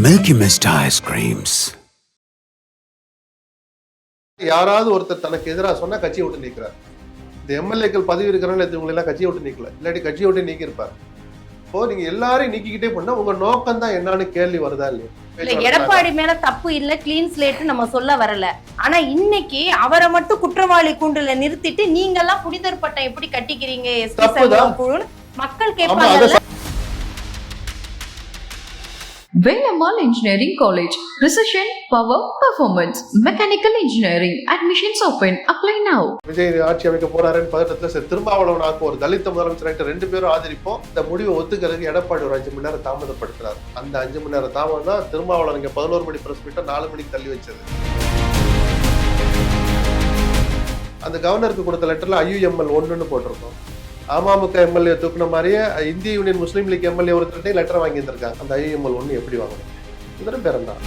Milky Mist ice creams. யாராவது ஒருத்தர் தனக்கு எதிராக சொன்னா கட்சியை விட்டு நீக்கிறார். இந்த எம்எல்ஏக்கள் பதவி இருக்கிறனால இவங்களை எல்லாம் கட்சியை விட்டு நீக்கல, இல்லாட்டி கட்சியை விட்டு நீக்கி இருப்பார். இப்போ நீங்க எல்லாரையும் நீக்கிக்கிட்டே பண்ணா உங்க நோக்கம் தான் என்னன்னு கேள்வி வருதா இல்லையா? எடப்பாடி மேல தப்பு இல்ல, கிளீன் ஸ்லேட் நம்ம சொல்ல வரல. ஆனா இன்னைக்கு அவரை மட்டும் குற்றவாளி கூண்டுல நிறுத்திட்டு நீங்க எல்லாம் புனிதர் பட்டம் எப்படி கட்டிக்கிறீங்க மக்கள் கேட்பாங்க. Vellamal Engineering College. Precision, Power, Performance. Mechanical Engineering. Admissions open. Apply now. Vijay ஆட்சி அமைக்க போறாருன்னு பதட்டத்துல திருமாவளவனாக்கு ஒரு தலித்த முதலமைச்சர் ரெண்டு பேரும் ஆதரிப்போம். இந்த முடிவை ஒத்துக்கிறதுக்கு எடப்பாடி ஒரு 5 மணி நேரம் தாமதப்படுத்துறாரு. அந்த 5 மணி நேரம் தாமதம் தான் திருமாவளவன் இங்க 11 மணி பிரஸ் மீட்டை 4 மணிக்கு தள்ளி வச்சது. அந்த கவர்னருக்கு கொடுத்த லெட்டர்ல IUML 1ன்னு போட்டிருக்கோம். அமமுக எம்எல்ஏ தூக்குன மாதிரியே இந்திய யூனியன் முஸ்லீம் லீக் எம்எல்ஏ ஒருத்தர் லெட்டர் வாங்கி இருந்திருக்காங்க. அந்த IUML 1 எப்படி வாங்கணும்? இதெல்லாம் பேரந்தான்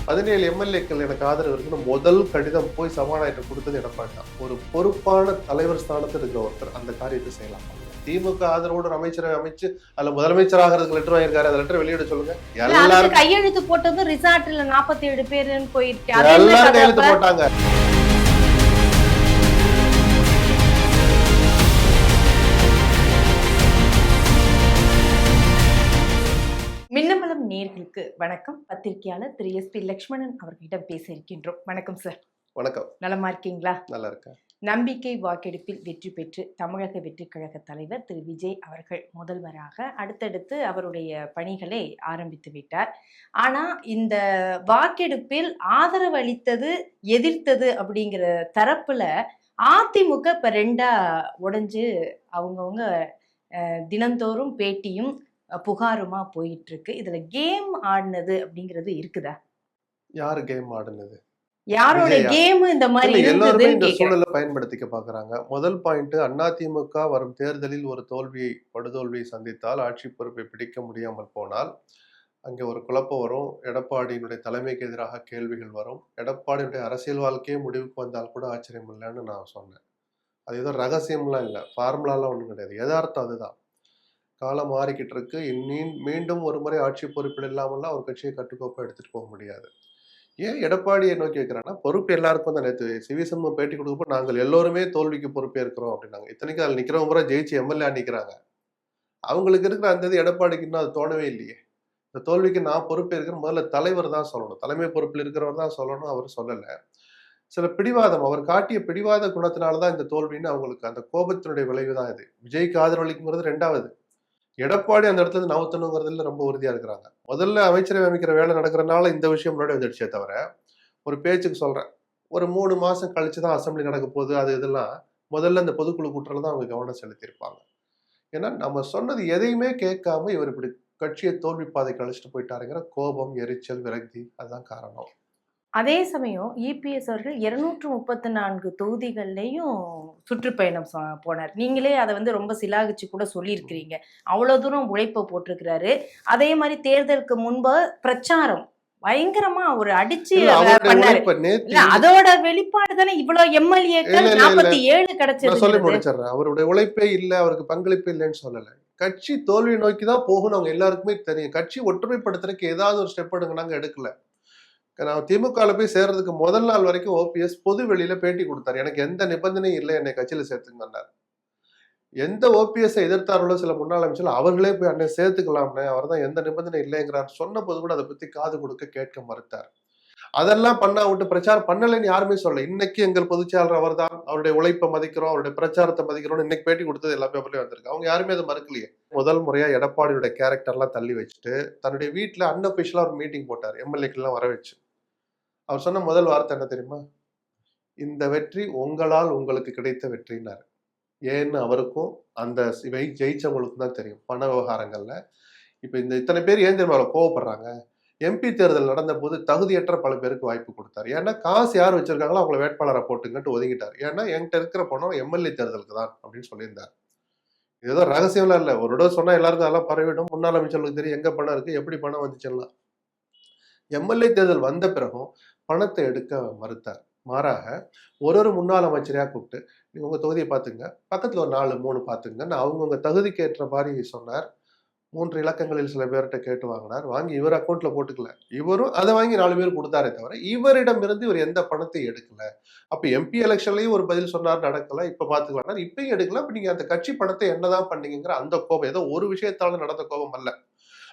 17 எம்எல்ஏக்கள் எனக்கு ஆதரவு இருக்குன்னு முதல் கடிதம் போய் சபாநாயகர் கொடுத்தது எடப்பாடி தான். ஒரு பொறுப்பான தலைவர் ஸ்தானத்தில் இருக்கிற ஒருத்தர் அந்த காரியத்தை செய்யலாம். திமுக ஆதரவோடு ஒரு அமைச்சரை அமைச்சு அதுல முதலமைச்சர் ஆகிறதுக்கு லெட்டர் வாங்கியிருக்காரு. அந்த லெட்டர் வெளியிட சொல்லுங்க. எல்லாரும் கையெழுத்து போட்டது ரிசார்ட்ல 47 பேருன்னு போயிருக்கு. எல்லாரும் கையெழுத்து போட்டாங்க. மின்னமலம் நேயர்களுக்கு வணக்கம். பத்திரிகையாளர் திரு SP லட்சுமணன் அவர்களிடம் பேச இருக்கின்றோம். வணக்கம் சார். வணக்கம். நலமா இருக்கீங்களா? நல்லா இருக்கேன். நம்பிக்கை வாக்கெடுப்பில் வெற்றி பெற்று தமிழக வெற்றி கழக தலைவர் திரு விஜய் அவர்கள் முதல்வராக அடுத்தடுத்து அவருடைய பணிகளை ஆரம்பித்து விட்டார். ஆனா இந்த வாக்கெடுப்பில் ஆதரவு அளித்தது எதிர்த்தது அப்படிங்கிற தரப்புல அதிமுக இப்ப 2ஆ உடைஞ்சு அவங்கவுங்க தினந்தோறும் பேட்டியும் புகாருமா போயிட்டு இருக்கு. இதுல கேம் ஆடினது அப்படிங்கிறது இருக்குதா? யாரு கேம் ஆடினது? யாரோட கேம் இந்த மாதிரி எல்லாருமே இந்த சூழலை பயன்படுத்திக்க பாக்குறாங்க. முதல் பாயிண்ட், அதிமுக வரும் தேர்தலில் ஒரு படுதோல்வியை சந்தித்தால் ஆட்சி பொறுப்பை பிடிக்க முடியாமல் போனால் அங்கே ஒரு குழப்பம் வரும். எடப்பாடியினுடைய தலைமைக்கு எதிராக கேள்விகள் வரும். எடப்பாடியுடைய அரசியல் வாழ்க்கையே முடிவுக்கு வந்தால் கூட ஆச்சரியம் இல்லைன்னு நான் சொன்னேன். அது ஏதோ ரகசியம்லாம் இல்லை, ஃபார்முலாலாம் ஒன்றும் கிடையாது, யதார்த்தம் அதுதான். காலம் மாறிக்கிட்டு இருக்கு. மீண்டும் ஒரு முறை ஆட்சி பொறுப்பில் இல்லாமல்லாம் ஒரு கட்சியை கட்டுக்கோப்பை எடுத்துட்டு போக முடியாது. ஏன் எடப்பாடியை நோக்கி வைக்கிறான்னா, பொறுப்பு எல்லாருக்கும் தான். நேற்று சிவிசண்முகம் பேட்டி கொடுக்கப்போ நாங்கள் எல்லோருமே தோல்விக்கு பொறுப்பே இருக்கிறோம் அப்படின்னாங்க. இத்தனைக்கு அதில் நிற்கிறவங்க பூரா ஜெயிச்சு எம்எல்ஏ நிற்கிறாங்க. அவங்களுக்கு இருக்கிற அந்த இது எடப்பாடிக்கு இன்னும் அது தோணவே இல்லையே. இந்த தோல்விக்கு நான் பொறுப்பே இருக்கிற முதல்ல தலைவர் தான் சொல்லணும், தலைமை பொறுப்பில் இருக்கிறவர் தான் சொல்லணும். அவர் சொல்லலை. சில பிடிவாதம், அவர் காட்டிய பிடிவாத குணத்தினால்தான் இந்த தோல்வின்னு அவங்களுக்கு அந்த கோபத்தினுடைய விளைவு தான் இது. விஜய்க்கு ஆதரவளிக்குங்கிறது 2வது. எடப்பாடி அந்த இடத்துல நவுத்தணுங்கிறதுல ரொம்ப உறுதியா இருக்கிறாங்க. முதல்ல அமைச்சரவை அமைக்கிற வேலை நடக்கிறதுனால இந்த விஷயம் முன்னாடி வந்துடுச்சே தவிர, ஒரு பேச்சுக்கு சொல்றேன், ஒரு 3 மாசம் கழிச்சுதான் அசம்பிளி நடக்க போகுது, அது இதெல்லாம் முதல்ல இந்த பொதுக்குழு கூட்டத்துல தான் அவங்க கவனம் செலுத்தியிருப்பாங்க. ஏன்னா நம்ம சொன்னது எதையுமே கேட்காம இவர் இப்படி கட்சியை தோல்வி பாதை கழிச்சுட்டு போயிட்டாருங்கிற கோபம், எரிச்சல், விரக்தி, அதுதான் காரணம். அதே சமயம் EPS அவர்கள் 234 தொகுதிகள்லையும் சுற்றுப்பயணம் போனார். நீங்களே அதை ரொம்ப சிலாகிச்சு கூட சொல்லியிருக்கிறீங்க. அவ்வளவு தூரம் உழைப்பை போட்டிருக்கிறாரு. அதே மாதிரி தேர்தலுக்கு முன்பு பிரச்சாரம் பயங்கரமா ஒரு அடிச்சு பண்ணாரு. அதோட வெளிப்பாடு தானே இவ்வளவு எம்எல்ஏக்கள் 47 கிடைச்சது. சொல்லி முடிச்சிடுறேன். அவருடைய உழைப்பே இல்லை, அவருக்கு பங்களிப்பு இல்லைன்னு சொல்லலை. கட்சி தோல்வி நோக்கி தான் போகணும், அவங்க எல்லாருக்குமே தெரியும். கட்சி ஒற்றுமைப்படுத்துறதுக்கு ஏதாவது ஒரு ஸ்டெப் எடுங்க, நாங்க எடுக்கல. நான் திமுகவில் போய் சேர்றதுக்கு முதல் நாள் வரைக்கும் OPS பொது வெளியில பேட்டி கொடுத்தாரு. எனக்கு எந்த நிபந்தனையும் இல்லை, என்னை கட்சியில சேர்த்துங்கன்னார். எந்த OPS எதிர்த்தார்களோ சில முன்னாள் அமைச்சர்கள் அவர்களே போய் அன்னை சேர்த்துக்கலாம்னு, அவர் தான் எந்த நிபந்தனை இல்லைங்கிறார். சொன்ன போது கூட அதை பத்தி காது கொடுக்க கேட்க மறுத்தார். அதெல்லாம் பண்ணா விட்டு பிரச்சாரம் பண்ணலைன்னு யாருமே சொல்ல. இன்னைக்கு எங்கள் பொதுச்செயலாளர் அவர் தான், அவருடைய உழைப்பை மதிக்கிறோம், அவருடைய பிரச்சாரத்தை மதிக்கிறோம், இன்னைக்கு பேட்டி கொடுத்தது எல்லா பேப்பர்லயும் வந்திருக்கு. அவங்க யாருமே அதை மறுக்கலையே. முதல் முறையா எடப்பாடியோட கேரக்டர்லாம் தள்ளி வச்சுட்டு தன்னுடைய வீட்டுல அன்அபிஷியலா ஒரு மீட்டிங் போட்டார், எம்எல்ஏக்கெல்லாம் வர வச்சு. அவர் சொன்ன முதல் வார்த்தை என்ன தெரியுமா? இந்த வெற்றி உங்களால் உங்களுக்கு கிடைத்த வெற்றினார். ஏன்னு அவருக்கும் அந்த ஜெயிச்சவங்களுக்கும் தான் தெரியும். பண விவகாரங்கள்ல இப்ப இந்த இத்தனை பேர் ஏன் தெரியுமா கோவப்படுறாங்க? MP தேர்தல் நடந்த போது தகுதியற்ற பல பேருக்கு வாய்ப்பு கொடுத்தாரு. ஏன்னா காசு யார் வச்சிருக்காங்களோ அவங்களை வேட்பாளரை போட்டுங்கட்டு ஒதுங்கிட்டார். ஏன்னா என்கிட்ட இருக்கிற பணம் MLA தேர்தலுக்கு தான் அப்படின்னு சொல்லியிருந்தார். ஏதோ ரகசியம்லாம் இல்லை, ஒரு இடம் சொன்னா எல்லாருக்கும் அதெல்லாம் பரவிடும். முன்னாள் அமைச்சர்களுக்கு தெரியும் எங்க பணம் இருக்கு, எப்படி பணம் வந்துச்சுலாம். MLA தேர்தல் வந்த பிறகும் பணத்தை எடுக்க மறுத்தார். மாறாக ஒரு முன்னாள் அமைச்சரையா கூப்பிட்டு, நீங்க உங்க தொகுதியை பார்த்துங்க, பக்கத்துல ஒரு 4-3 பார்த்துங்கன்னு அவங்கவுங்க தகுதிக்கு ஏற்ற மாதிரி சொன்னார். 3 இலக்கங்களில் சில பேர்கிட்ட கேட்டு வாங்கினார். வாங்கி இவர் அக்கௌண்ட்ல போட்டுக்கல. இவரும் அதை வாங்கி 4 பேர் கொடுத்தாரே தவிர இவரிடமிருந்து இவர் எந்த பணத்தை எடுக்கல. அப்ப எம்பி எலெக்ஷன்லயும் ஒரு பதில் சொன்னார், நடக்கல. இப்ப பாத்துக்கலாம், இப்பயும் எடுக்கல. அப்ப நீங்க அந்த கட்சி பணத்தை என்னதான் பண்ணீங்கிற அந்த கோபம் ஏதோ ஒரு விஷயத்தால நடந்த கோபம் அல்ல.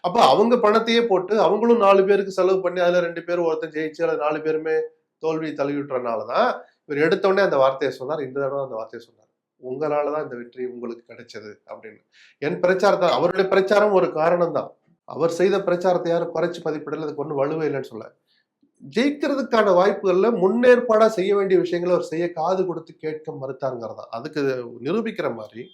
அப்ப அவங்க பணத்தையே போட்டு அவங்களும் 4 பேருக்கு செலவு பண்ணி அதுல 2 பேர் ஒருத்தன் ஜெயிச்சு அதுல 4 பேருமே தோல்வி தழுவிட்டுறதுனாலதான் இவர் எடுத்த உடனே அந்த வார்த்தையை சொன்னார். இந்த தடவை அந்த வார்த்தையை சொன்னார், உங்களாலதான் இந்த வெற்றி உங்களுக்கு கிடைச்சது அப்படின்னு. என் பிரச்சாரத்தை, அவருடைய பிரச்சாரம் ஒரு காரணம் தான். அவர் செய்த பிரச்சாரத்தை யாரும் குறைச்சு மதிப்பிடல, அதுக்கு ஒன்றும் வலுவே இல்லைன்னு சொல்ல. ஜெயிக்கிறதுக்கான வாய்ப்புகள்ல முன்னேற்பாடா செய்ய வேண்டிய விஷயங்களை அவர் செய்ய காது கொடுத்து கேட்க மறுத்தாருங்கிறதா. அதுக்கு நிரூபிக்கிற மாதிரி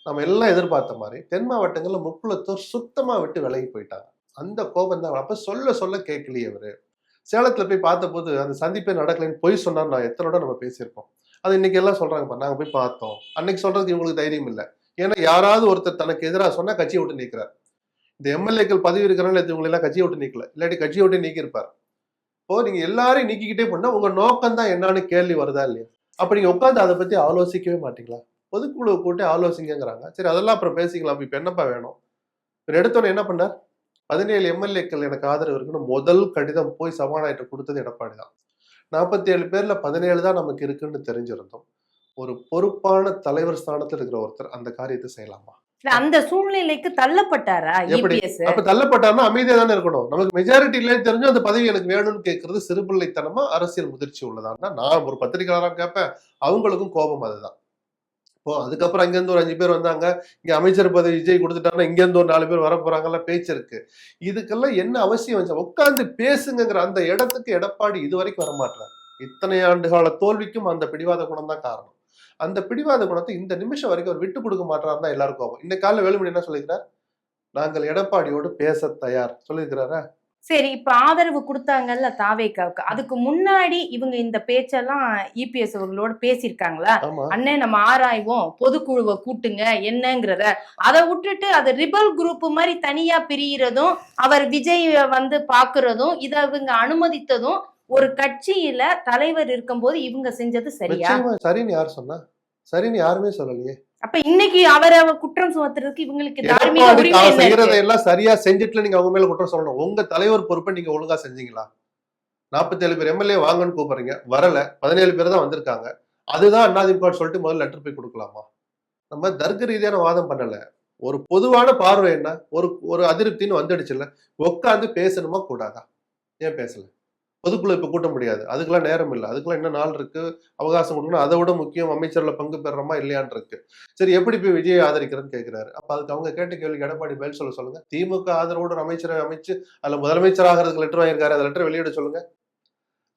நம்ம எல்லாம் எதிர்பார்த்த மாதிரி தென் மாவட்டங்கள்ல முக்குளத்தூர் சுத்தமா விட்டு விலகி போயிட்டாங்க. அந்த கோபம் தான். அப்ப சொல்ல சொல்ல கேட்கலையே அவரு. சேலத்துல போய் பார்த்த போது அந்த சந்திப்பே நடக்கலைன்னு பொய் சொன்னார். நான் எத்தனோட நம்ம பேசியிருக்கோம். அது இன்னைக்கு எல்லாம் சொல்றாங்க, நாங்க போய் பார்த்தோம். அன்னைக்கு சொல்றதுக்கு இவங்களுக்கு தைரியம் இல்லை. ஏன்னா யாராவது ஒருத்தர் தனக்கு எதிராக சொன்னா கட்சியை விட்டு நீக்கிறார். இந்த எம்எல்ஏக்கள் பதவி இருக்கிறனால இவங்களை எல்லாம் கட்சியை விட்டு நீக்கல, இல்லாட்டி கட்சியை விட்டு நீக்கியிருப்பார். இப்போ நீங்க எல்லாரையும் நீக்கிக்கிட்டே பண்ணா உங்க நோக்கம் தான் என்னன்னு கேள்வி வருதா இல்லையா? அப்ப நீங்க உட்காந்து அதை பத்தி ஆலோசிக்கவே மாட்டீங்களா? பொதுக்குழு கூட்டி ஆலோசிங்கிறாங்க. சரி, அதெல்லாம் அப்புறம் பேசிக்கலாம். இப்ப என்னப்பா வேணும்? எடுத்தோன்னே என்ன பண்ணார்? 17 எம்எல்ஏக்கள் எனக்கு ஆதரவு இருக்குன்னு முதல் கடிதம் போய் சபாநாயகர் கொடுத்தது எடப்பாடி தான். 47 பேர்ல 17 தான் நமக்கு இருக்குன்னு தெரிஞ்சிருந்தோம். ஒரு பொறுப்பான தலைவர் ஸ்தானத்தில் இருக்கிற ஒருத்தர் அந்த காரியத்தை செய்யலாமா? அந்த சூழ்நிலைக்கு தள்ளப்பட்டாரா? எப்படி? அப்ப தள்ளப்பட்டாருன்னா அமைதியா தானே இருக்கணும். நமக்கு மெஜாரிட்டி இல்லைன்னு தெரிஞ்சு அந்த பதவி எனக்கு வேணும்னு கேட்கறது சிறுபிள்ளைத்தனமா அரசியல் முதிர்ச்சி உள்ளதான்னா நான் ஒரு பத்திரிகையாளராக கேட்பேன். அவங்களுக்கும் கோபம் அதுதான். இப்போ அதுக்கப்புறம் அங்கிருந்து ஒரு 5 பேர் வந்தாங்க. இங்க அமைச்சர் பதவி விஜய் கொடுத்துட்டாங்கன்னா இங்க இருந்து ஒரு 4 பேர் வர போறாங்கல்ல, பேச்சு இருக்கு. இதுக்கெல்லாம் என்ன அவசியம் வச்சா? உட்கார்ந்து பேசுங்கிற அந்த இடத்துக்கு எடப்பாடி இதுவரைக்கும் வரமாட்டார். இத்தனை ஆண்டு கால தோல்விக்கும் அந்த பிடிவாத குணம் தான் காரணம். அந்த பிடிவாத குணத்தை இந்த நிமிஷம் வரைக்கும் அவர் விட்டு கொடுக்க மாட்டார் தான் எல்லாருக்கும் கோபம். இந்த காலைல வேலுமணி என்ன சொல்லிக்கிறார்? நாங்கள் எடப்பாடியோடு பேச தயார் சொல்லியிருக்கிறாரா? சரி, இப்ப ஆதரவு கொடுத்தாங்கல்ல தாவேக்காவுக்கு, அதுக்கு முன்னாடி இவங்க இந்த பேச்செல்லாம் இபிஎஸ் அவர்களோட பேசியிருக்காங்களா? அண்ணன் நம்ம ஆராய்வோம், பொதுக்குழுவை கூட்டுங்க என்னங்கிறத. அதை விட்டுட்டு அது ரிபல் குரூப் மாதிரி தனியா பிரிகிறதும் அவர் விஜய் வந்து பாக்குறதும் இதை இவங்க அனுமதித்ததும் ஒரு கட்சியில தலைவர் இருக்கும்போது இவங்க செஞ்சது சரியா? சரின்னு யார் சொன்னா? சரின்னு யாருமே சொல்லலையே. அப்ப இன்னைக்கு அவரை குற்றம் சுமத்துறதுக்கு இவங்களுக்கு தார்மீக உரிமை என்ன? செய்யறதெல்லாம் சரியா செஞ்சுட்டு நீங்க அவங்க மேல குற்றம் சொல்லணும். உங்க தலைவர் பொறுப்பை நீங்க ஒழுங்கா செஞ்சீங்களா? 47 பேர் எம்எல்ஏ வாங்கன்னு கூப்பிடுறீங்க, வரல. 17 பேர் தான் வந்திருக்காங்க. அதுதான் அதிமுக சொல்லிட்டு முதல்ல லெட்டர் போய் கொடுக்கலாமா? நம்ம தர்க்க ரீதியான வாதம் பண்ணல. ஒரு பொதுவான பார்வை என்ன? ஒரு அதிருப்தின்னு வந்துடுச்சுல்ல, உட்காந்து பேசணுமா கூடாதா? ஏன் பேசல? பொதுக்குழு இப்ப கூட்ட முடியாது, அதுக்கெல்லாம் நேரம் இல்லை, அதுக்கெல்லாம் என்ன நாள் இருக்கு, அவகாசம் கொடுக்கணும். அதை விட முக்கியம் அமைச்சர்ல பங்கு பெறமா இல்லையான் இருக்கு. சரி, எப்படி போய் விஜய் ஆதரிக்கிறதுன்னு கேட்கிறாரு. அப்ப அதுக்கு அவங்க கேட்ட கேள்விக்கு எடப்பாடி பதில் சொல்லுங்க. திமுக ஆதரவோடு அமைச்சரை அமைச்சு அதுல முதலமைச்சர் ஆகிறதுக்கு லெட்டர் வாங்கியிருக்காரு, அந்த லெட்டர் வெளியிட சொல்லுங்க.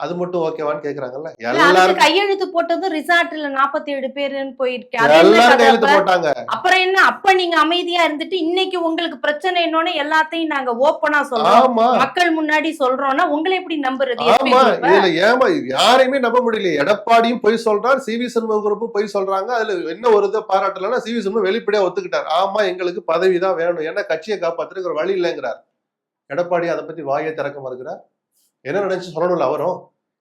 அது மட்டும் ஓகேவான்னு கேக்குறாங்கல்ல. எல்லாரும் கையெழுத்து போட்டதும் ரிசார்ட்ல 47 பேருன்னு போயிருக்கு. எல்லாரும் கையெழுத்து போட்டாங்க. அப்புறம் என்ன? அப்ப நீங்க அமைதியா இருந்துட்டு இன்னைக்கு உங்களுக்கு பிரச்சனை என்னன்னு எல்லாத்தையும் நாங்க ஓப்பனா சொல்றோம், மக்கள் முன்னாடி சொல்றோம்னா உங்களை எப்படி நம்புறது? ஆமா, இதுல ஏமா யாரையுமே நம்ப முடியல. எடப்பாடியும் பொய் சொல்றாரு, சிவி சண்முகம் குரூப்பும் பொய் சொல்றாங்க. அதுல என்ன ஒரு இதை பாராட்டலன்னா சிவி சண்முகம் வெளிப்படையா ஒத்துக்கிட்டார். ஆமா, எங்களுக்கு பதவி தான் வேணும், ஏன்னா கட்சியை காப்பாத்துறதுக்கு ஒரு வழி இல்லைங்கிறார். எடப்பாடி அதை பத்தி வாயை திறக்க மறுக்கிறார். என்ன நினைச்சு சொல்லணும்ல அவரும்?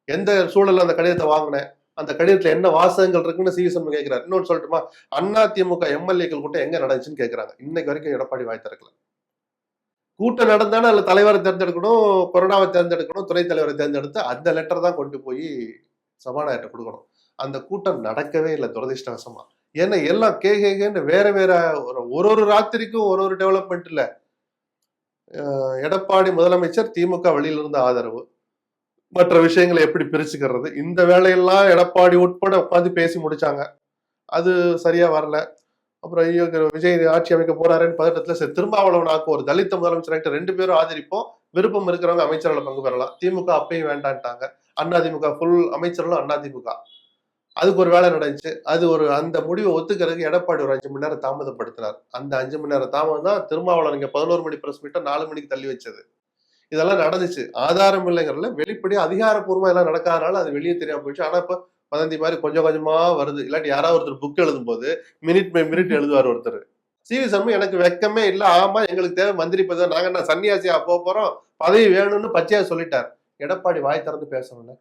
எந்த சூழல்ல அந்த கடிதத்தை வாங்கினேன், அந்த கடிதத்துல என்ன வாசகங்கள் இருக்குன்னு சிவி சண்முகம் கேட்கிறார். இன்னொன்னு சொல்லட்டுமா, அதிமுக எம்எல்ஏக்கள் கூட்டம் எங்க நடந்துச்சுன்னு கேட்கிறாங்க. இன்னைக்கு வரைக்கும் எடப்பாடி வாய் திறக்கல. கூட்டம் நடந்தானே அதுல தலைவரை தேர்ந்தெடுக்கணும், கொரோனாவை தேர்ந்தெடுக்கணும், துணைத் தலைவரை தேர்ந்தெடுத்து அந்த லெட்டர் தான் கொண்டு போய் சபாநாயகர்கிட்ட கொடுக்கணும். அந்த கூட்டம் நடக்கவே இல்லை துரதிருஷ்டவசமா. ஏன்னா எல்லாம் கேன்னு வேற ஒரு ராத்திரிக்கும் ஒரு டெவலப்மெண்ட் இல்ல. எடப்பாடி முதலமைச்சர், திமுக வெளியில இருந்த ஆதரவு, மற்ற விஷயங்களை எப்படி பிரிச்சுக்கிறது, இந்த வேலையெல்லாம் எடப்பாடி உட்பட உட்காந்து பேசி முடிச்சாங்க. அது சரியா வரல. அப்புறம் ஐயோ விஜய் ஆட்சி அமைக்க போறாருன்னு பதட்டத்துல சரி திருமாவளவனாக்கு ஒரு தலித்த முதலமைச்சர் 2 பேரும் ஆதரிப்போம், விருப்பம் இருக்கிறவங்க அமைச்சர்களை பங்கு பெறலாம். திமுக அப்பயும் வேண்டான்ட்டாங்க. அதிமுக ஃபுல் அமைச்சர்களும் அதிமுக. அதுக்கு ஒரு வேலை நடந்துச்சு. அது அந்த முடிவை ஒத்துக்கிறதுக்கு எடப்பாடி ஒரு 5 மணி நேரம் தாமதப்படுத்தினார். அந்த 5 மணி நேரம் தாமதம் தான் திருமாவளவன் இங்க 11 மணி பிரஸ் மீட்டை 4 மணிக்கு தள்ளி வச்சது. இதெல்லாம் நடந்துச்சு. ஆதாரம் இல்லைங்கிறதுல வெளிப்படையா அதிகாரப்பூர்வமா எல்லாம் நடக்காதனால அது வெளியே தெரியாம போயிடுச்சு. ஆனா இப்ப வதந்தி மாதிரி கொஞ்சம் கொஞ்சமா வருது. இல்லாட்டி யாராவது ஒருத்தர் புக் எழுதும் போது மினிட் பை மினிட் எழுதுவார் ஒருத்தர். சிவி சண்முகம் எனக்கு வெக்கமே இல்ல, ஆமா எங்களுக்கு தேவை மந்திரி பதவி, நாங்க என்ன சன்னியாசியா போறோம், பதவி வேணும்னு பச்சையா சொல்லிட்டார். எடப்பாடி வாய் திறந்து பேசணும்ல.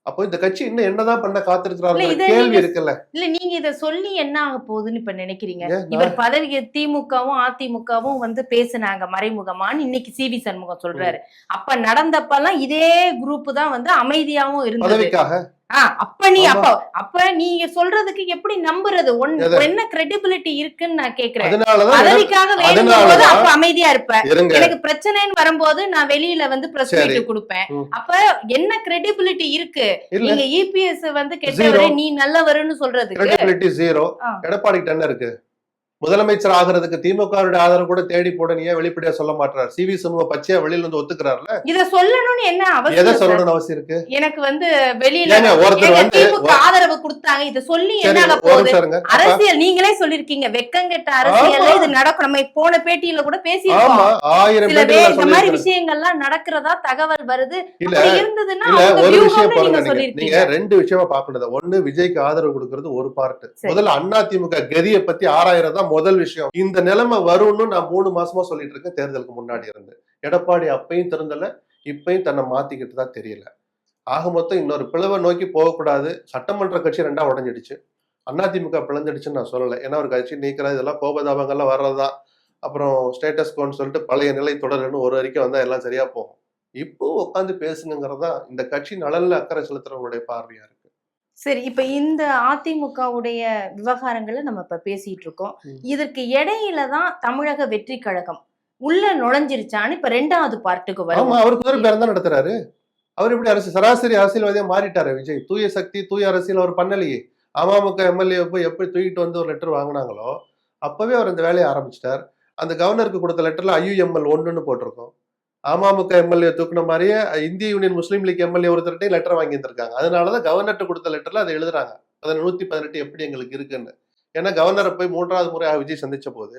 அப்போ இந்த கட்சி இன்னும் என்னதான் பண்ண இல்ல, காத்திருக்கிறாரு இதை கேள்வி நீங்க இருக்குல்ல. இல்ல நீங்க இத சொல்லி என்ன ஆக போகுதுன்னு இப்ப நினைக்கிறீங்க? ஏன் இவர் பதவி திமுகவும் அதிமுகவும் வந்து பேசுனாங்க மறைமுகமான்னு இன்னைக்கு சிவி சண்முகம் சொல்றாரு. அப்ப நடந்தப்பெல்லாம் இதே குரூப் தான் வந்து அமைதியாவும் இருந்தது. பதவிக்காக அப்ப நீ ஆமா. அப்ப நீங்க சொல்றதுக்கு எப்படி நம்புறது? எதை? என்ன கிரெடிபிலிட்டி இருக்குன்னு நான் கேக்குறேன். அதனாலதான் பதவிக்காக வேணும்போது அதனாலதான் அப்ப அமைதியா இருப்பேன். இருங்க. எனக்கு பிரச்சனைன்னு வரும்போது நான் வெளியில வந்து பிரஸ் சரி. மீட் கொடுப்பேன். ம். அப்ப என்ன கிரெடிபிலிட்டி இருக்கு? இல்ல நீங்க இபிஎஸ் வந்து கெட்டவரு, Zero. நீ நல்லவருன்னு சொல்றதுக்கு கிரெடிபிலிட்டி ஜீரோ. ஆ. எடப்பாடி என்ன இருக்கு? முதலமைச்சர் ஆகிறதுக்கு திமுகவுடைய ஆதரவு கூட தேடி போட நீ ஏன் வெளிப்படையா சொல்ல மாட்டார்? சிவி சண்முகம் பச்சையா வெளியில வந்து ஒத்துக்கிறாருல. இத சொல்லணும்னு என்ன எதை அவசியம் சார்? சொல்லணும்னு அவசியம் இருக்கு? எனக்கு வந்து வெளியில ஏங்க ஒருத்தர் ஏங்க வந்து திமுக ஆதரவு கொடுத்தாங்க, இத சொல்லி சரி என்ன ஆக ஒரு போகுது? நிமிஷம் இருங்க. அப்ப அரசியல் நீங்களே சொல்லிருக்கீங்க, வெக்கங்கெட்ட அரசியல்ல ஆமா. இது நடக்கும். நம்ம போன பேட்டியில கூட பேசியிருக்கோம். ஆமா 1000 சில பேர் பேர் இந்த மாதிரி சொல்லி விஷயங்கள்லாம் நடக்கிறதா தகவல் வருது. இல்ல அப்படி இருந்ததுன்னா இல்ல அவங்க ஒரு விஷயம் வியூகம்னு பாருங்க. நீங்க நீங்க சொல்லிருக்கீங்க. ரெண்டு விஷயமா பாக்கணும். ஒண்ணு விஜய்க்கு ஆதரவு கொடுக்கறது ஒரு பார்ட். சரி. முதல்ல அதிமுக கதியை பத்தி ஆராயறது தான் முதல் விஷயம். இந்த நிலைமை வரும்னு நான் 3 மாசமா சொல்லிட்டு இருக்கேன். தேர்தலுக்கு முன்னாடி இருந்து எடப்பாடி அப்பையும் திறந்தல, இப்பயும் தன்னை மாத்திக்கிட்டு தான் தெரியல. ஆக மொத்தம் இன்னொரு பிளவை நோக்கி போகக்கூடாது. சட்டமன்ற கட்சி ரெண்டா உடஞ்சிடுச்சு. அதிமுக பிளந்துடுச்சுன்னு நான் சொல்லலை. ஏன்னா ஒரு கட்சி நீக்கிறது இதெல்லாம் கோபதாபங்கள்லாம் வர்றதுதான். அப்புறம் ஸ்டேட்டஸ் கோன்னு சொல்லிட்டு பழைய நிலை தொடருன்னு ஒரு அறிக்கை வந்தா எல்லாம் சரியா போகும். இப்போ உட்காந்து பேசுங்கிறதா இந்த கட்சி நலன்ல அக்கறை செலுத்துறவங்களுடைய பார்வையா இருக்கு. சரி, இப்ப இந்த அதிமுகவுடைய விவகாரங்களை நம்ம இப்ப பேசிட்டு இருக்கோம். ம். இதற்கு இடையில தான் தமிழக வெற்றி கழகம் உள்ள நுழைஞ்சிருச்சான்னு இப்ப 2வது பார்ட்டுக்கு ஆமா வரும். அவர் குதிரை பேரம் தான் நடத்துறாரு. அவர் எப்படி சராசரி அரசியல்வாதியா மாறிட்டாரு விஜய். தூய சக்தி தூய அரசியல் அவர் பண்ணலையே. அமமுக எம்எல்ஏ போய் எப்படி தூக்கிட்டு வந்து ஒரு லெட்டர் வாங்கினாங்களோ அப்பவே அவர் இந்த வேலையை ஆரம்பிச்சிட்டார். அந்த கவர்னருக்கு கொடுத்த லெட்டர்ல IUML 1ன்னு போட்டிருக்கோம். அமமுக எம்எல்ஏ தூக்குன மாதிரியே இந்திய யூனியன் முஸ்லீம் லீக் எம்எல்ஏ ஒருத்தர்கிட்ட லெட்டர் வாங்கி இருந்திருக்காங்க. அதனாலதான் கவர்னர்ட்ட கொடுத்த லெட்டர்ல அதை எழுதுறாங்க. 118 எப்படி எங்களுக்கு இருக்குன்னு. ஏன்னா கவர்னரை போய் 3வது முறை விஜய் சந்திச்ச போது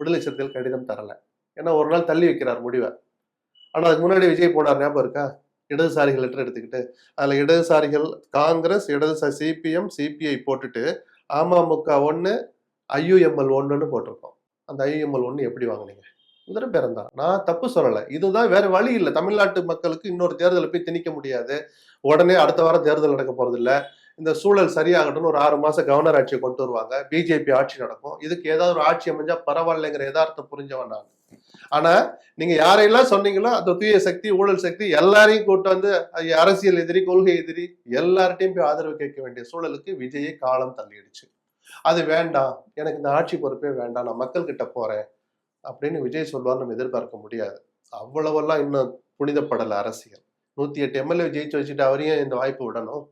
விடுதலை சிறுத்தைகள் கடிதம் தரல. ஏன்னா ஒரு நாள் தள்ளி வைக்கிறார் முடிவை. ஆனா அதுக்கு முன்னாடி விஜய் போனார், ஞாபகம் இருக்கா? இடதுசாரிகள் லெட்டர் எடுத்துக்கிட்டு அதுல இடதுசாரிகள் காங்கிரஸ், இடதுசாரி CPM, CPI போட்டுட்டு அமமுக 1 IUML 1ன்னு போட்டிருக்கோம். அந்த IUML 1 எப்படி வாங்கினீங்க? குதிரை பேரம் தான். நான் தப்பு சொல்லலை. இதுதான், வேற வழி இல்லை. தமிழ்நாட்டு மக்களுக்கு இன்னொரு தேர்தலை போய் திணிக்க முடியாது. உடனே அடுத்த வாரம் தேர்தல் நடக்க போறது இல்ல. இந்த சூழல் சரியாகட்டும்னு ஒரு 6 மாசம் கவர்னர் ஆட்சியை கொண்டு வருவாங்க. பிஜேபி ஆட்சி நடக்கும். இதுக்கு ஏதாவது ஒரு ஆட்சி அமைஞ்சா பரவாயில்லைங்கிற யதார்த்தம் புரிஞ்சவன் நான். ஆனா நீங்க யாரையெல்லாம் சொன்னீங்களோ அந்த தூய சக்தி, ஊழல் சக்தி எல்லாரையும் கூட்டு வந்து அரசியல் எதிரி, கொள்கை எதிரி எல்லார்ட்டையும் போய் ஆதரவு கேட்க வேண்டிய சூழலுக்கு விஜயை காலம் தள்ளிடுச்சு. அது வேண்டாம், எனக்கு இந்த ஆட்சி பொறுப்பே வேண்டாம், நான் மக்கள் கிட்ட போறேன் அப்படின்னு விஜய் சொல்வார் நம்ம எதிர்பார்க்க முடியாது. அவ்வளவெல்லாம் இன்னும் புனிதப்படல அரசியல். 108 MLA ஜெயிச்சு வச்சுட்டு அவரையும் இந்த வாய்ப்பு விடணும்.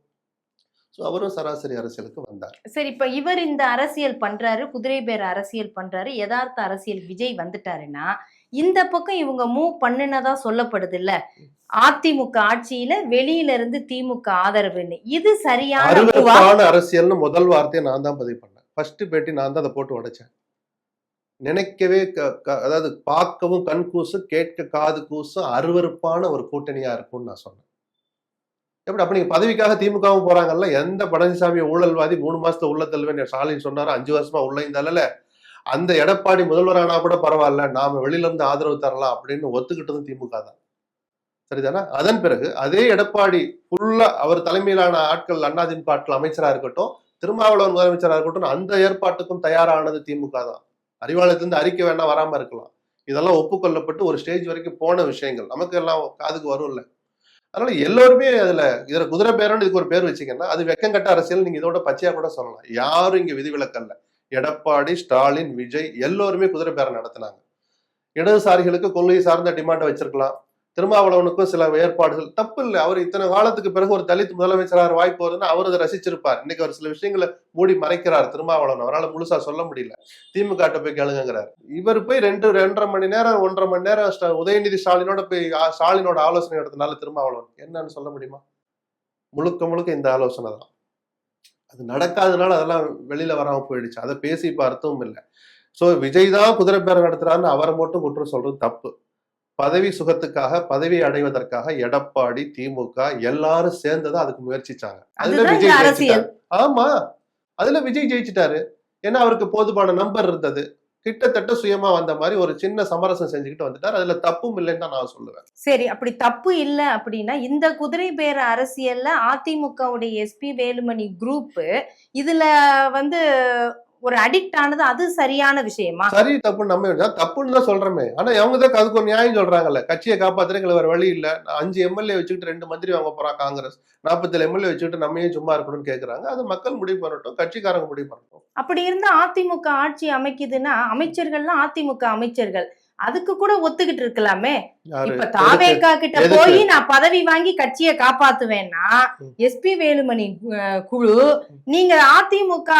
அவரும் சராசரி அரசியலுக்கு வந்தார். சரி, இப்ப இவர் இந்த அரசியல் பண்றாரு, குதிரை பேர அரசியல் பண்றாரு, யதார்த்த அரசியல் விஜய் வந்துட்டாருன்னா இந்த பக்கம் இவங்க மூவ் பண்ணுனதா சொல்லப்படுது இல்ல, அதிமுக ஆட்சியில வெளியில இருந்து திமுக ஆதரவுன்னு. இது சரியான அருவருப்பான அரசியல்னு முதல் வார்த்தையை நான் தான் பதிவு பண்ணேன். ஃபர்ஸ்ட் பேட்டி நான் தான் அதை போட்டு உடைச்சேன். நினைக்கவே அதாவது பார்க்கவும் கண் கூசு, கேட்க காது கூசும் அருவருப்பான ஒரு கூட்டணியா இருக்கும்னு நான் சொன்னேன். எப்படி அப்ப நீங்க பதவிக்காக திமுகவும் போறாங்கல்ல, எந்த பழனிசாமி ஊழல்வாதி 3 மாசத்துல உள்ள தள்ளுவேன் ஸ்டாலின் சொன்னாரு, 5 வருஷமா உள்ள இருந்தால அந்த எடப்பாடி முதல்வரானா கூட பரவாயில்ல, நாம வெளியில இருந்து ஆதரவு தரலாம் அப்படின்னு ஒத்துக்கிட்டதும் திமுக தான். சரிதானா? அதன் பிறகு அதே எடப்பாடி ஃபுல்லா அவர் தலைமையிலான ஆட்கள், அதிமுக ஆட்கள் அமைச்சரா இருக்கட்டும், திருமாவளவன் முதலமைச்சரா இருக்கட்டும், அந்த ஏற்பாட்டுக்கும் தயாரானது திமுக தான். அறிவாலயத்திலிருந்து அறிக்கை வேணா வராம இருக்கலாம். இதெல்லாம் ஒப்புக்கொள்ளப்பட்டு ஒரு ஸ்டேஜ் வரைக்கும் போன விஷயங்கள் நமக்கு எல்லாம் காதுக்கு வரும்ல. அதனால எல்லோருமே இதுல குதிரை பேரன்னு இதுக்கு ஒரு பேர் வச்சுக்கன்னா அது வெக்கங்கட்ட அரசியல். நீங்க இதோட பச்சையா கூட சொல்லலாம். யாரும் இங்க விதிவிலக்கல்ல. எடப்பாடி, ஸ்டாலின், விஜய் எல்லோருமே குதிரை பேரம் நடத்தினாங்க. இடதுசாரிகளுக்கு கொள்கை சார்ந்த டிமாண்டை வச்சிருக்கலாம். திருமாவளவனுக்கும் சில ஏற்பாடுகள் தப்பு இல்லை. அவர் இத்தனை காலத்துக்கு பிறகு ஒரு தலித் முதலமைச்சராக வாய்ப்பு வருதுன்னா அவர் அதை ரசிச்சிருப்பார். இன்னைக்கு அவர் சில விஷயங்களை மூடி மறைக்கிறார் திருமாவளவன். அவரால் முழுசா சொல்ல முடியல. திமுக போய் கேளுங்கிறார். இவர் போய் 2.5 மணி நேரம் 1.5 மணி நேரம் உதயநிதி ஸ்டாலினோட போய் ஸ்டாலினோட ஆலோசனை எடுத்தனால திருமாவளவன் என்னன்னு சொல்ல முடியுமா? முழுக்க முழுக்க இந்த ஆலோசனை தான். அது நடக்காதனால அதெல்லாம் வெளியில வராம போயிடுச்சு. அதை பேசி பார்த்ததும் இல்லை. சோ விஜய் தான் குதிரை பேரம் நடத்துறாருன்னு அவரை மட்டும் குற்றம் சொல்றது தப்பு. பதவி சுகத்துக்காக, பதவி அடைவதற்காக எடப்பாடி, திமுக எல்லாரும் சேர்ந்ததான் அதுக்கு முயற்சிச்சாங்க. அதுல விஜய் ஜெயிச்சிட்டாரு. ஆமா, அதுல விஜய் ஜெயிச்சிட்டாரு. ஏன்னா அவருக்கு போதுமான நம்பர் இருந்தது. கிட்டத்தட்ட சுயமா வந்த மாதிரி ஒரு சின்ன சமரசம் செஞ்சுக்கிட்டு வந்துட்டார். அதுல தப்பும் இல்லைன்னு தான் நான் சொல்லுவேன். சரி, அப்படி தப்பு இல்ல அப்படின்னா இந்த குதிரை பேர அரசியல்ல அதிமுகவுடைய எஸ்பி வேலுமணி குரூப் இதுல வந்து ஒரு அடிக்ட் ஆனது அது சரியான விஷயமா? சரி தப்புன்னு நம்ம தப்புன்னு தான் சொல்றோமே. ஆனா அவங்க தான் அதுக்கு ஒரு நியாயம் சொல்றாங்கல்ல. கட்சியை காப்பாத்துறதுக்கு வேற வழி இல்ல. 5 எம்எல்ஏ வச்சுக்கிட்டு 2 மந்திரி வாங்க போறான் காங்கிரஸ். 47 எம்எல்ஏ வச்சுக்கிட்டு நம்ம ஏன் சும்மா இருக்கணும்னு கேக்குறாங்க. அது மக்கள் முடிவு பண்ணட்டும், கட்சிக்காரங்க முடிவு பண்ணட்டும். அப்படி இருந்தா அதிமுக ஆட்சி அமைக்குதுன்னா அமைச்சர்கள்லாம் அதிமுக அமைச்சர்கள் அதுக்கு கூட ஒத்துக்கிட்டு இருக்கலாமே. யாரு இப்ப தாவேகா கிட்ட எதுக்கு? போய் நான் பதவி வாங்கி கட்சியை காப்பாத்துவேன்னா எஸ்பி வேலுமணி குழு நீங்க அதிமுக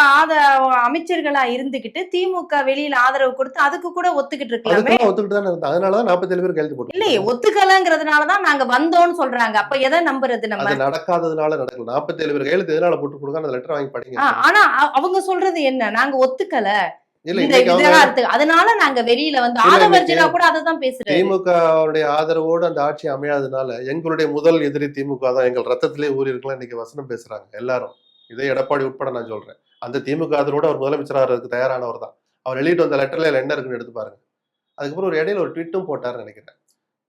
அமைச்சர்களா இருந்துகிட்டு திமுக வெளியில ஆதரவு கொடுத்து அதுக்கு கூட ஒத்துக்கிட்டு இருக்கலாமே. அதுக்கெல்லாம் ஒத்துக்கிட்டு தானே இருந்தா. அதனாலதான் 47 பேர் கையெழுத்து போட்டு இல்லையே, ஒத்துக்கலங்கிறதுனாலதான் நாங்க வந்தோம்னு சொல்றாங்க. அப்ப எதை நம்புறது நம்ம? அது நடக்காததுனால நடக்கல. 47 பேர் கையெழுத்து எதனால போட்டு கொடுக்க அந்த லெட்டர் வாங்கி படிங்க. ஆனா அவங்க சொல்றது என்ன? நாங்க ஒத்துக்கல இல்ல இந்த இன்னைக்கு அவங்க விவகாரத்துக்கு, அதனால நாங்க வெளியில வந்து ஆதவர்ஜனா கூட அததான் பேசுறாரு. திமுகவுடைய ஆதரவோடு அந்த ஆட்சி அமையாததுனால எங்களுடைய முதல் எதிரி திமுக தான், எங்கள் ரத்தத்திலே ஊறி இருக்கலாம் இன்னைக்கு வசனம் பேசுறாங்க எல்லாரும். இதே எடப்பாடி உட்பட நான் சொல்றேன். அந்த திமுக ஆதரவோடு அவர் முதலமைச்சராக தயாரானவர் தான். அவர் எழுதிட்டு வந்த லெட்டர்ல என்ன இருக்குன்னு எடுத்து பாருங்க. அதுக்கப்புறம் ஒரு இடையில ஒரு ட்வீட்டும் போட்டாருன்னு நினைக்கிறேன்.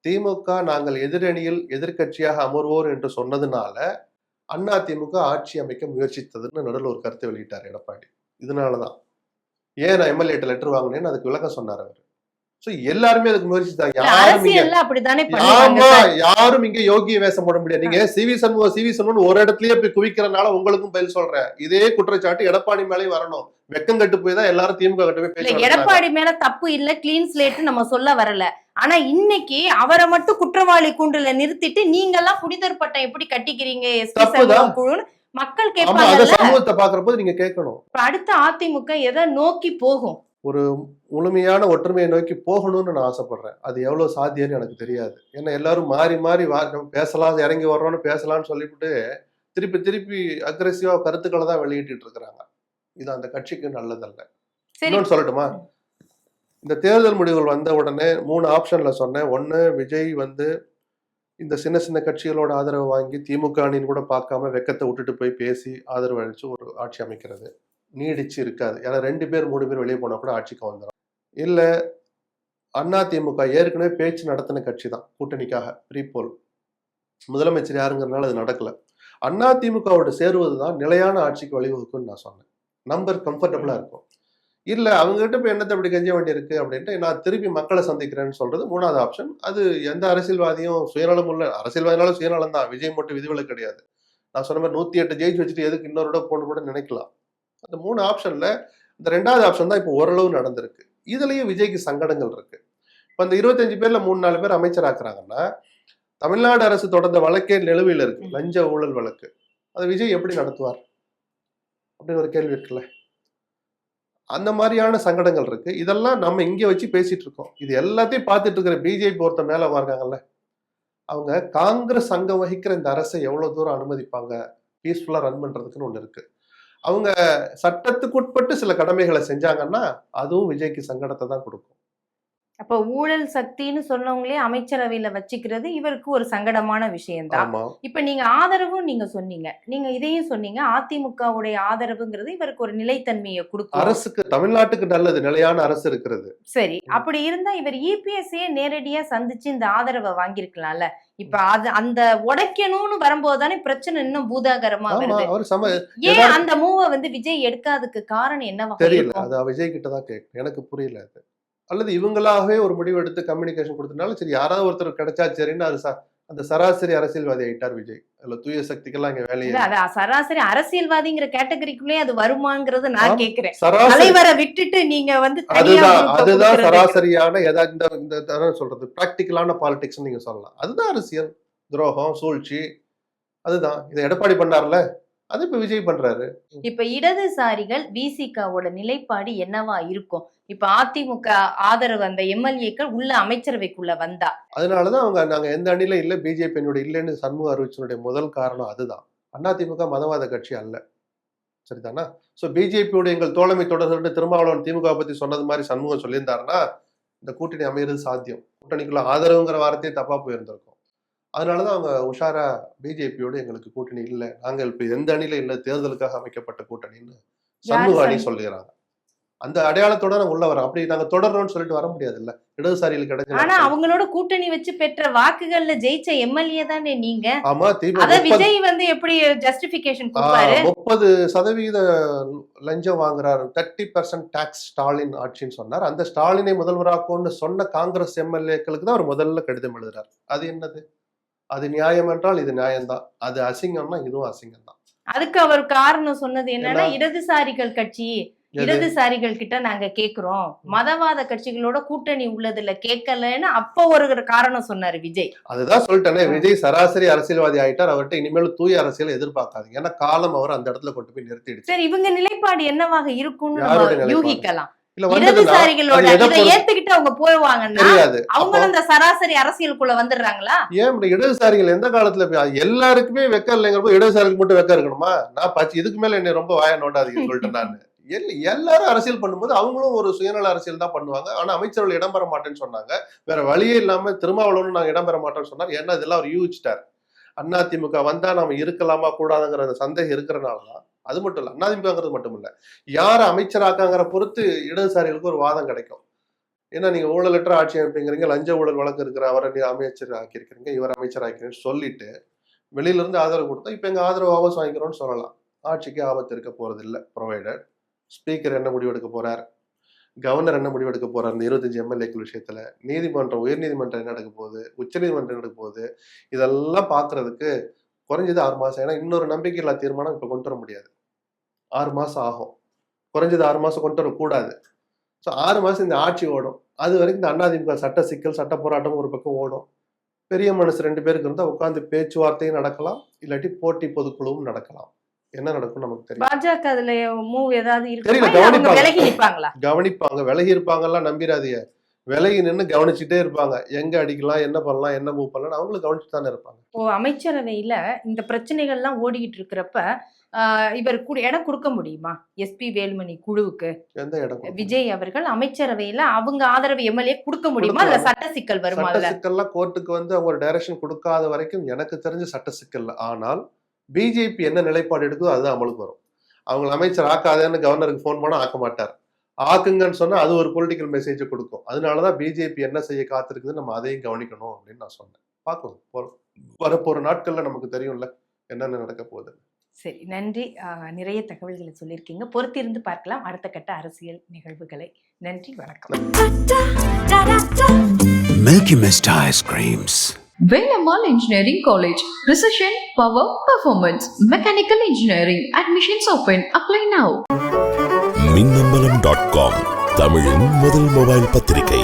திமுக நாங்கள் எதிரணியில் எதிர்கட்சியாக அமர்வோர் என்று சொன்னதுனால அண்ணா திமுக ஆட்சி அமைக்க முயற்சித்ததுன்னு நடுவில் ஒரு கருத்தை வெளியிட்டார் எடப்பாடி. இதனாலதான் ஏன் நான் எம்எல்ஏ லெட்டர் வாங்கினேன்னு அதுக்கு விளக்கம் சொன்னார் அவர். சோ எல்லாருமே அதுக்கு முயற்சி தான். யாரும் இங்க யோகிய வேஷம் போட முடியாது. நீங்க சிவி சண்முகம் ஒரு இடத்துலயே போய் குவிக்கிறனால உங்களுக்கும் பதில் சொல்றேன். இதே குற்றச்சாட்டு எடப்பாடி மேலேயும் வரணும். வெக்கம் கட்டு போய் தான் எல்லாரும் திமுக கட்டு போய் பேசுறாங்க. எடப்பாடி மேல தப்பு இல்ல, கிளீன் ஸ்லேட் நம்ம சொல்ல வரல. ஆனா இன்னைக்கு அவரை மட்டும் குற்றவாளி கூண்டுல நிறுத்திட்டு நீங்க எல்லாம் புனிதர் பட்டம் எப்படி கட்டிக்கிறீங்க மக்கள் கேட்பாங்க. சமூகத்தை பாக்குறப்போது நீங்க கேட்கணும். அடுத்த அதிமுக எதை நோக்கி போகும்? ஒரு முழுமையான ஒற்றுமையை நோக்கி போகணும்னு நான் ஆசைப்படுறேன். அது எவ்வளவு சாத்தியம்னு எனக்கு தெரியாது. ஏன்னா எல்லாரும் மாறி மாறி பேசலாம், இறங்கி வர்றோம்னு பேசலாம்னு சொல்லிவிட்டு திருப்பி திருப்பி அக்ரெசிவா கருத்துக்களை தான் வெளியிட்டு இருக்கிறாங்க. இது அந்த கட்சிக்கு நல்லதல்ல. இன்னொன்னு சொல்லட்டுமா? இந்த தேர்தல் முடிவுகள் வந்த உடனே 3 ஆப்ஷன்ல சொன்னேன். 1, விஜய் இந்த சின்ன சின்ன கட்சிகளோட ஆதரவு வாங்கி திமுக அணின்னு கூட பார்க்காம வெக்கத்தை விட்டுட்டு போய் பேசி ஆதரவு அளிச்சு ஒரு ஆட்சி அமைக்கிறது நீடிச்சு இருக்காது. ஏன்னா 2 பேர் 3 பேர் வெளியே போனா கூட ஆட்சிக்கு வந்துடும். இல்ல அண்ணா திமுக ஏற்கனவே பேச்சு நடத்தின கட்சி தான் கூட்டணிக்காக ப்ரீபோல். முதலமைச்சர் யாருங்கிறதுனால அது நடக்கல. அண்ணா திமுகவோட சேருவதுதான் நிலையான ஆட்சிக்கு வழிவகுக்குன்னு நான் சொன்னேன். நம்பர் கம்ஃபர்டபுளா இருக்கும். இல்ல அவங்க கிட்ட போய் என்னத்தை அப்படி கெஞ்ச வேண்டியிருக்கு அப்படின்ட்டு நான் திருப்பி மக்களை சந்திக்கிறேன்னு சொல்றது 3வது ஆப்ஷன். அது எந்த அரசியல்வாதியும் சுயநலம் உள்ள அரசியல்வாதினாலும் சுயநலம் தான். விஜய் மட்டும் விதிவிலக்கு கிடையாது. நான் சொன்ன மாதிரி 108 ஜெயிச்சு வச்சுட்டு எதுக்கு இன்னொரு போன்னு கூட நினைக்கலாம். அந்த 3 ஆப்ஷன்ல இந்த 2வது ஆப்ஷன் தான் இப்போ ஓரளவு நடந்திருக்கு. இதுலயும் விஜய்க்கு சங்கடங்கள் இருக்கு. இப்ப அந்த 25 பேர்ல 3-4 பேர் அமைச்சராக்குறாங்கன்னா தமிழ்நாடு அரசு தொடர்ந்த வழக்கே நிலுவையில் இருக்கு, லஞ்ச ஊழல் வழக்கு. அதை விஜய் எப்படி நடத்துவார் அப்படின்னு ஒரு கேள்வி இருக்குல்ல. அந்த மாதிரியான சங்கடங்கள் இருக்கு. இதெல்லாம் நம்ம இங்க வச்சு பேசிட்டு இருக்கோம். இது எல்லாத்தையும் பார்த்துட்டு இருக்கிற பிஜேபி ஒருத்த மேல இருக்காங்கல்ல, அவங்க காங்கிரஸ் அங்கம் வகிக்கிற இந்த அரசை எவ்வளவு தூரம் அனுமதிப்பாங்க பீஸ்ஃபுல்லா ரன் பண்றதுக்குன்னு ஒண்ணு இருக்கு. அவங்க சட்டத்துக்கு உட்பட்டு சில கடமைகளை செஞ்சாங்கன்னா அதுவும் விஜய்க்கு சங்கடத்தை தான் கொடுக்கும். அப்ப ஊழல் சக்தின்னு சொன்னவங்களே அமைச்சரவையில வச்சுக்கிறது இவருக்கு ஒரு சங்கடமான விஷயம்தான். இப்ப நீங்க ஆதரவும் நீங்க சொன்னீங்க, நீங்க இதையும் சொன்னீங்க, அதிமுகவுடைய ஆதரவுங்கிறது இவருக்கு ஒரு நிலைத்தன்மையை கொடுக்கும். அரசுக்கு தமிழ்நாட்டுக்கு நல்லது, நிலையான அரசு இருக்கிறது. சரி, அப்படி இருந்தா இவர் இபிஎஸ்ஏ நேரடியா சந்திச்சு இந்த ஆதரவை வாங்கியிருக்கலாம்ல. இப்ப அது அந்த உடைக்கணும்னு வரும்போதுதானே பிரச்சனை இன்னும் பூதாகரமா வருது. ஏன் அந்த மூவை விஜய் எடுக்காததுக்கு காரணம் என்னவா தெரியல. அது விஜய் கிட்டதான் கேட்கும். எனக்கு புரியல அது. அல்லது இவங்களாகவே ஒரு முடிவு எடுத்து கம்யூனிகேஷன் கொடுத்தனால சரி யாராவது ஒருத்தர் கிடைச்சா சரின்னு அது அந்த சராசரி அரசியல்வாதி ஆயிட்டார் விஜய். அதுல தூய சக்திக்கெல்லாம் இங்க வேலையை சராசரி அரசியல்வாதிங்கிற கேட்டகரிக்குள்ளே அது வருமாங்கிறது நான் கேட்கிறேன். தலைவரை விட்டுட்டு நீங்க அதுதான் சராசரியான இந்த சொல்றது பிராக்டிக்கலான பாலிடிக்ஸ் நீங்க சொல்லலாம். அதுதான் அரசியல் துரோகம், சூழ்ச்சி. அதுதான் இதை எடப்பாடி பண்ணார்ல, அது இப்ப விஜய் பண்றாரு. இப்ப இடதுசாரிகள் விசிகாவோட நிலைப்பாடு என்னவா இருக்கும்? இப்ப அதிமுக ஆதரவு அந்த எம்எல்ஏக்கள் உள்ள அமைச்சரவைக்குள்ள வந்தா அதனாலதான் நாங்க எந்த அணில இல்ல, பிஜேபி இல்லைன்னு சண்முக அறிவிச்சனுடைய முதல் காரணம் அதுதான். அதிமுக மதவாத கட்சி அல்ல, சரிதானா? சோ பிஜேபியோட எங்கள் தோழமை தொடர்ந்து திருமாவளவன் திமுக பத்தி சொன்னது மாதிரி சண்முகம் சொல்லியிருந்தாருன்னா இந்த கூட்டணி அமைகிறது சாத்தியம். கூட்டணிக்குள்ள ஆதரவுங்கிற வார்த்தையே தப்பா போயிருந்திருக்கும். அதனாலதான் அவங்க உஷாரா பிஜேபியோடு எங்களுக்கு கூட்டணி இல்லை, நாங்கள் இப்ப எந்த அணில இல்லை, தேர்தலுக்காக அமைக்கப்பட்ட கூட்டணின்னு சண்முக அணி சொல்லுகிறாங்க. அந்த அடையாளத்தோட நாங்க உள்ள வரோம். அப்படி நாங்க தொடரணும்னு சொல்லிட்டு வர முடியாது இல்ல, இடதுசாரிகளுக்கு ஆனா கிடைச்ச. அவங்களோட கூட்டணி வச்சு பெற்ற வாக்குகள்ல ஜெயிச்ச எம்எல்ஏ தானே நீங்க. ஆமா, அத திமுக விஜய் வந்து எப்படி ஜஸ்டிபிகேஷன் கொடுப்பாரு? 30% லஞ்சம் வாங்குறாரு, 30% டாக்ஸ் ஸ்டாலின் ஆட்சின்னு சொன்னார். அந்த ஸ்டாலினை முதல்வராக்கும்னு சொன்ன காங்கிரஸ் எம்எல்ஏக்களுக்கு தான் அவர் முதல்ல கடிதம் எழுதுறாரு. அது என்னது? அது நியாயம் என்றால் இது நியாயம்தான், அது அசிங்கம்னா இதுவும் அசிங்கம் தான். அதுக்கு அவர் காரணம் சொன்னது என்னன்னா, இடதுசாரிகள் கட்சி, இடதுசாரிகள் கிட்ட நாங்க கேக்குறோம், மதவாத கட்சிகளோட கூட்டணி உள்ளதுல கேட்கலன்னு அப்ப ஒரு காரணம் சொன்னாரு விஜய். அதுதான் சொல்லிட்டேனே, விஜய் சராசரி அரசியல்வாதி ஆயிட்டார். அவர்கிட்ட இனிமேல் தூய அரசியல் எதிர்பார்க்காதீங்க. ஏன்னா காலம் அவர் அந்த இடத்துல கொண்டு போய் நிறுத்திடுச்சு. சரி, இவங்க நிலைப்பாடு என்னவாக இருக்கும்னு யாரோட நம்ம நிலைப்பாடு? யூகிக்கலாம். இல்ல வந்ததுன்னா இடதுசாரிகளோட அது எதை இதை பொறுத்து ஏத்துக்கிட்டு அவங்க போவாங்கன்னா தெரியாது. அவங்களும் இந்த சராசரி அரசியலுக்குள்ள வந்துடுறாங்களா? ஏன் இப்படி இடதுசாரிகள் எந்த காலத்துல எல்லாருக்குமே வெக்க இல்லைங்கிறப்போ இடதுசாரிகளுக்கு மட்டும் வெக்க இருக்கணுமா? நான் இதுக்கு மேல என்ன ரொம்ப வாய நோண்டாதீங்க சொல்லிட்டேன் நான். எல்லாரும் அரசியல் பண்ணும்போது அவங்களும் ஒரு சுயநல அரசியல் தான் பண்ணுவாங்க. ஆனா அமைச்சர்கள் இடம்பெற மாட்டேன்னு சொன்னாங்க. வேற வழியே இல்லாம திருமாவளவன் நாங்க இடம்பெற மாட்டோம்னு சொன்னார். ஏன்னா இதெல்லாம் அவர் யூகிச்சிட்டார். அதிமுக வந்தா நாம இருக்கலாமா கூடாதுங்கிற சந்தேகம் இருக்கிறனாலதான். அது மட்டும் இல்ல, அதிமுகங்கிறது மட்டும் இல்ல, யார அமைச்சராக்காங்கிற பொறுத்து இடதுசாரிகளுக்கு ஒரு வாதம் கிடைக்கும். ஏன்னா நீங்க ஊழலற்ற ஆட்சி அமைப்புங்கிறீங்க, லஞ்ச ஊழல் வழக்கு இருக்கிற அவரை நீ அமைச்சர் ஆக்கியிருக்கிறீங்க, இவர் அமைச்சர் ஆக்கிறீங்கன்னு சொல்லிட்டு வெளியில இருந்து ஆதரவு கொடுத்தா இப்ப எங்க ஆதரவு வாபஸ் வாங்கிக்கிறோம்னு சொல்லலாம். ஆட்சிக்கு ஆபத்து இருக்க போறது இல்லை. ப்ரொவைடட் ஸ்பீக்கர் என்ன முடிவெடுக்க போறார், கவர்னர் என்ன முடிவெடுக்க போறார், இந்த 25 எம்எல்ஏக்கள் விஷயத்துல, நீதிமன்றம், உயர் நீதிமன்றம் என்ன நடக்க போகுது, உச்ச நீதிமன்றம் நடக்க போகுது, இதெல்லாம் பாக்குறதுக்கு குறைஞ்சது 6 மாசம். ஏன்னா இன்னொரு நம்பிக்கையில்லா தீர்மானம் இப்ப கொண்டு வர முடியாது. 6 மாசம் ஆகும். குறைஞ்சது 6 மாசம் கொண்டு வரக்கூடாது. ஸோ 6 மாசம் இந்த ஆட்சி ஓடும். அது வரைக்கும் இந்த அதிமுக சட்ட சிக்கல், சட்ட போராட்டம் ஒரு பக்கம் ஓடும். பெரிய மனசு 2 பேருக்கு இருந்தா உட்காந்து பேச்சுவார்த்தையும் நடக்கலாம், இல்லாட்டி போட்டி பொதுக்குழுவும் நடக்கலாம். என்ன நடக்கும் நமக்கு தெரியும். பாஜக அதுல மூவ் ஏதாவது தெரியல, இருக்கு, விலகி நிப்பாங்களா? கவனிப்பாங்க. விலகி இருப்பாங்கலாம் நம்பிராதீங்க. விலகி நின்று கவனிச்சுட்டே இருப்பாங்க. எங்க அடிக்கலாம், என்ன பண்ணலாம், என்ன மூவ் பண்ணலாம், அவங்களும் கவனிச்சு தானே இருப்பாங்க. இப்போ அமைச்சரவையில இந்த பிரச்சனைகள்லாம் ஓடிக்கிட்டு இருக்கிறப்ப இவர் இடம் கொடுக்க முடியுமா எஸ்பி வேலுமணி குழுவுக்கு? எந்த இடம்? விஜய் அவர்கள் அமைச்சரவையில அவங்க ஆதரவு எம்எல்ஏ கொடுக்க முடியுமா? இல்ல சட்ட சிக்கல் வருமா? சட்ட சிக்கல்லாம் கோர்ட்டுக்கு வந்து அவங்க ஒரு டைரக்ஷன் கொடுக்காத வரைக்கும் எனக்கு தெரிஞ்ச சட்ட சிக்கல். ஆனால் பிஜேபி என்ன நிலைப்பாடு எடுக்குதோ அதுதான் அமலுக்கு வரும். அவங்க அமைச்சர் ஆக்காதேன்னு கவர்னருக்கு போன் பண்ணா ஆக்க மாட்டார். ஆக்குங்கன்னு சொன்னா அது ஒரு பொலிட்டிக்கல் மெசேஜ் கொடுக்கும். அதனாலதான் பிஜேபி என்ன செய்ய காத்திருக்குது, நம்ம அதையும் கவனிக்கணும் அப்படின்னு நான் சொன்னேன். பார்க்கணும், வரப்போற நாட்கள்ல நமக்கு தெரியும்ல என்னென்ன நடக்க போகுது. சரி, நன்றி. நிறைய தகவல்களை சொல்லியிருக்கீங்க. பொறுத்திருந்து பார்க்கலாம் அடுத்த கட்ட அரசியல் நிகழ்வுகளை. நன்றி, வணக்கம். Milky Mist ice creams. Vellamal Engineering College. Precision, Power, Performance. Mechanical Engineering. Admissions open. Apply now. மின்னம்பலம்.com தமிழின் முதல் மொபைல் பத்திரிகை.